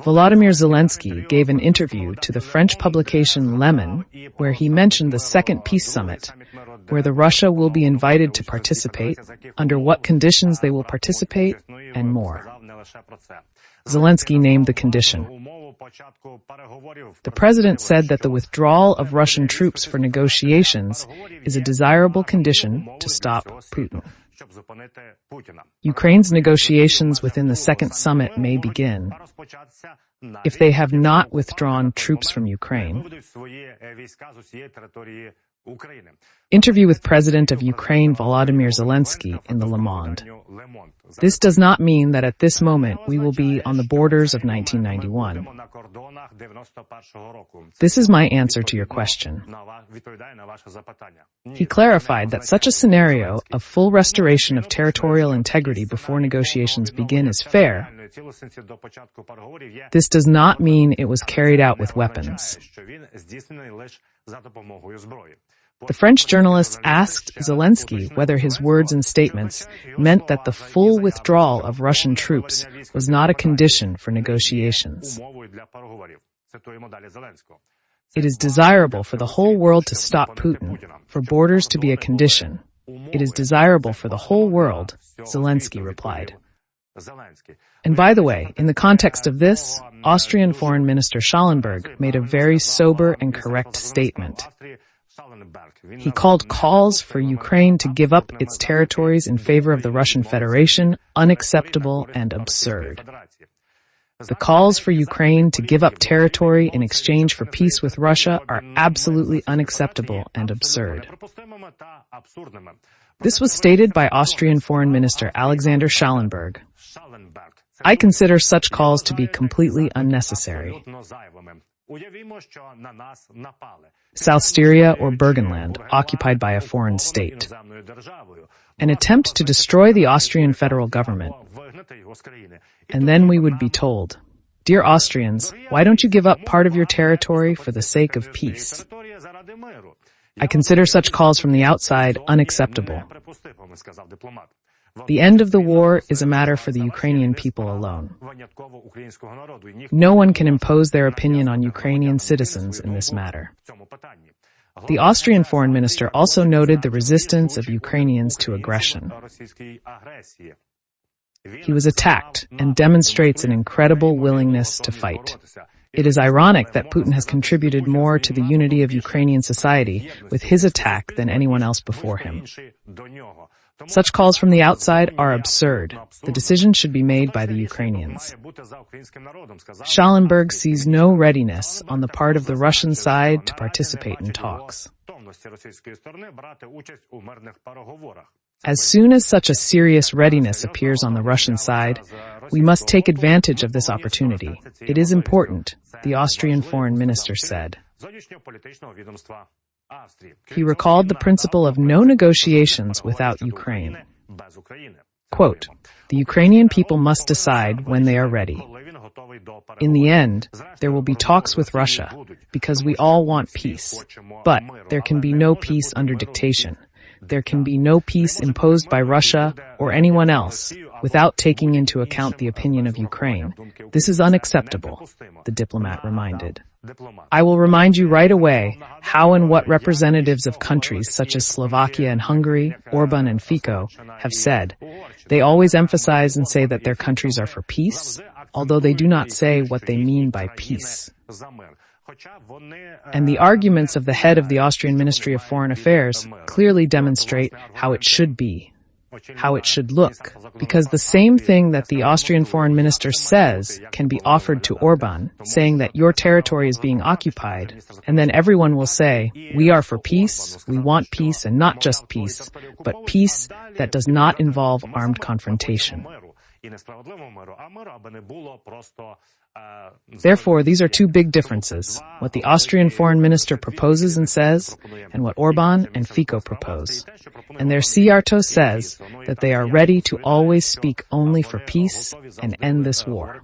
Volodymyr Zelenskyy gave an interview to the French publication Le Monde, where he mentioned the Second Peace Summit, where Russia will be invited to participate, under what conditions they will participate, and more. Zelenskyy named the condition. The president said that the withdrawal of Russian troops for negotiations is a desirable condition to stop Putin. Ukraine's negotiations within the Second Summit may begin if they have not withdrawn troops from Ukraine. Interview with President of Ukraine Volodymyr Zelenskyy in the Le Monde. This does not mean that at this moment we will be on the borders of 1991. This is my answer to your question. He clarified that such a scenario of full restoration of territorial integrity before negotiations begin is fair. This does not mean it was carried out with weapons. The French journalists asked Zelenskyy whether his words and statements meant that the full withdrawal of Russian troops was not a condition for negotiations. It is desirable for the whole world to stop Putin, for borders to be a condition. It is desirable for the whole world, Zelenskyy replied. And by the way, in the context of this, Austrian Foreign Minister Schallenberg made a very sober and correct statement. He called calls for Ukraine to give up its territories in favor of the Russian Federation unacceptable and absurd. The calls for Ukraine to give up territory in exchange for peace with Russia are absolutely unacceptable and absurd. This was stated by Austrian Foreign Minister Alexander Schallenberg. I consider such calls to be completely unnecessary. South Styria or Burgenland, occupied by a foreign state. An attempt to destroy the Austrian federal government. And then we would be told, "Dear Austrians, why don't you give up part of your territory for the sake of peace?" I consider such calls from the outside unacceptable. The end of the war is a matter for the Ukrainian people alone. No one can impose their opinion on Ukrainian citizens in this matter. The Austrian foreign minister also noted the resistance of Ukrainians to aggression. He was attacked and demonstrates an incredible willingness to fight. It is ironic that Putin has contributed more to the unity of Ukrainian society with his attack than anyone else before him. Such calls from the outside are absurd. The decision should be made by the Ukrainians. Schallenberg sees no readiness on the part of the Russian side to participate in talks. As soon as such a serious readiness appears on the Russian side, we must take advantage of this opportunity. It is important, the Austrian foreign minister said. He recalled the principle of no negotiations without Ukraine. Quote, "The Ukrainian people must decide when they are ready. In the end, there will be talks with Russia, because we all want peace. But there can be no peace under dictation. There can be no peace imposed by Russia or anyone else without taking into account the opinion of Ukraine. This is unacceptable," the diplomat reminded. "I will remind you right away how and what representatives of countries such as Slovakia and Hungary, Orban and Fico, have said. They always emphasize and say that their countries are for peace, although they do not say what they mean by peace. And the arguments of the head of the Austrian Ministry of Foreign Affairs clearly demonstrate how it should be, how it should look, because the same thing that the Austrian foreign minister says can be offered to Orban, saying that your territory is being occupied, and then everyone will say, we are for peace, we want peace, and not just peace, but peace that does not involve armed confrontation. Therefore, these are two big differences, what the Austrian foreign minister proposes and says, and what Orban and Fico propose. And their CRTO says that they are ready to always speak only for peace and end this war.